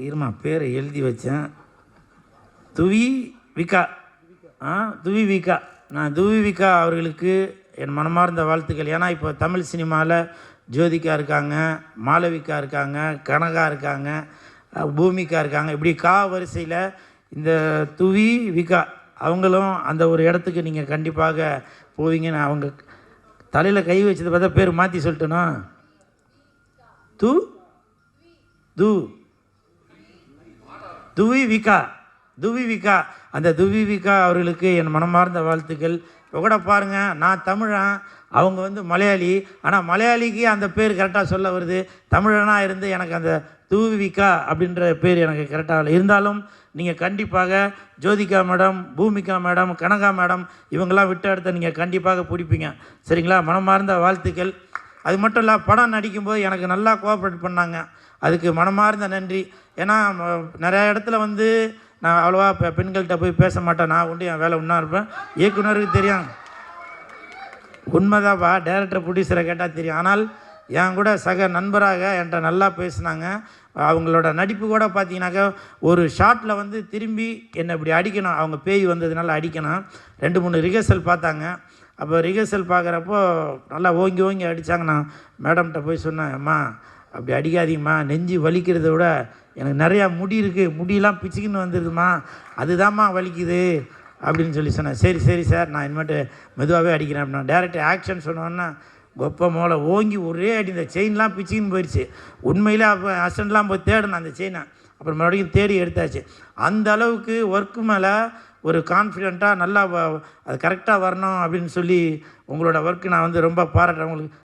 இருமா பேரை எழுதி வச்சேன். துவி விகா. துவி விகா. நான் துவி விகா அவர்களுக்கு என் மனமார்ந்த வாழ்த்துக்கள். ஏன்னா இப்போ தமிழ் சினிமாவில் ஜோதிகா இருக்காங்க, மாளவிகா இருக்காங்க, கனகா இருக்காங்க, பூமிகா இருக்காங்க. இப்படி வரிசையில் இந்த துவி விகா அவங்களும் அந்த ஒரு இடத்துக்கு நீங்கள் கண்டிப்பாக போவீங்கன்னு அவங்க தலையில் கை வச்சதை பார்த்தா பேர் மாற்றி சொல்லிட்டேனா? து து துவி விகா. துவி விகா. அந்த துவி விகா அவர்களுக்கு என் மனமார்ந்த வாழ்த்துக்கள். இப்போ கூட பாருங்கள், நான் தமிழன், அவங்க வந்து மலையாளி. ஆனால் மலையாளிக்கு அந்த பேர் கரெக்டாக சொல்ல வருது. தமிழனாக இருந்து எனக்கு அந்த துவி விகா அப்படின்ற பேர் எனக்கு கரெக்டாக இருந்தாலும் நீங்கள் கண்டிப்பாக Jyothika madam, Bhoomika madam, Kanaka madam இவங்கெல்லாம் விட்ட இடத்த நீங்கள் கண்டிப்பாக பிடிப்பீங்க. சரிங்களா? மனமார்ந்த வாழ்த்துக்கள். அது மட்டும் இல்லை, படம் நடிக்கும்போது எனக்கு நல்லா கோஆப்ரேட் பண்ணாங்க. அதுக்கு மனமார்ந்த நன்றி. ஏன்னா நிறையா இடத்துல வந்து நான் அவ்வளோவா பெண்கள்கிட்ட போய் பேச மாட்டேன். நான் உண்டு என் வேலை ஒன்றா இருப்பேன். இயக்குனருக்கு தெரியும், உண்மைதான்ப்பா. டைரக்டர் ப்ரொடியூசரை கேட்டால் தெரியும். ஆனால் என் கூட சக நண்பராக என்கிட்ட நல்லா பேசினாங்க. அவங்களோட நடிப்பு கூட பார்த்தீங்கன்னாக்கா ஒரு ஷாட்டில் வந்து திரும்பி என்னை இப்படி அடிக்கணும், அவங்க பேய் வந்ததுனால அடிக்கணும். 2-3 ரிஹர்சல் பார்த்தாங்க. அப்போ ரிஹர்சல் பார்க்குறப்போ நல்லா ஓங்கி ஓங்கி அடித்தாங்க. நான் மேடம்கிட்ட போய் சொன்னேன், அம்மா அப்படி அடிக்காதீங்கம்மா, நெஞ்சு வலிக்கிறத விட எனக்கு நிறையா முடி இருக்குது, முடியெல்லாம் பிச்சுக்கின்னு வந்துடுதுமா, அதுதாம்மா வலிக்குது அப்படின்னு சொல்லி சொன்னேன். சரி சரி சார், நான் இனிமேட்டு மெதுவாகவே அடிக்கிறேன் அப்படின்னா. டேரக்டர் ஆக்ஷன் சொன்னோன்னா கொப்பை மோளை ஓங்கி ஒரே அடி, இந்த செயின்லாம் பிச்சுக்கின்னு போயிடுச்சு. உண்மையிலே அப்போ அசன்ட்லாம் போய் தேடணும் அந்த செயினை. அப்புறம் மறுபடியும் தேடி எடுத்தாச்சு. அந்த அளவுக்கு ஒர்க்கு மேலே ஒரு கான்ஃபிடெண்ட்டாக நல்லா அது கரெக்டாக வரணும் அப்படின்னு சொல்லி உங்களோட ஒர்க்கு நான் வந்து ரொம்ப பாராட்டுறேன் உங்களுக்கு.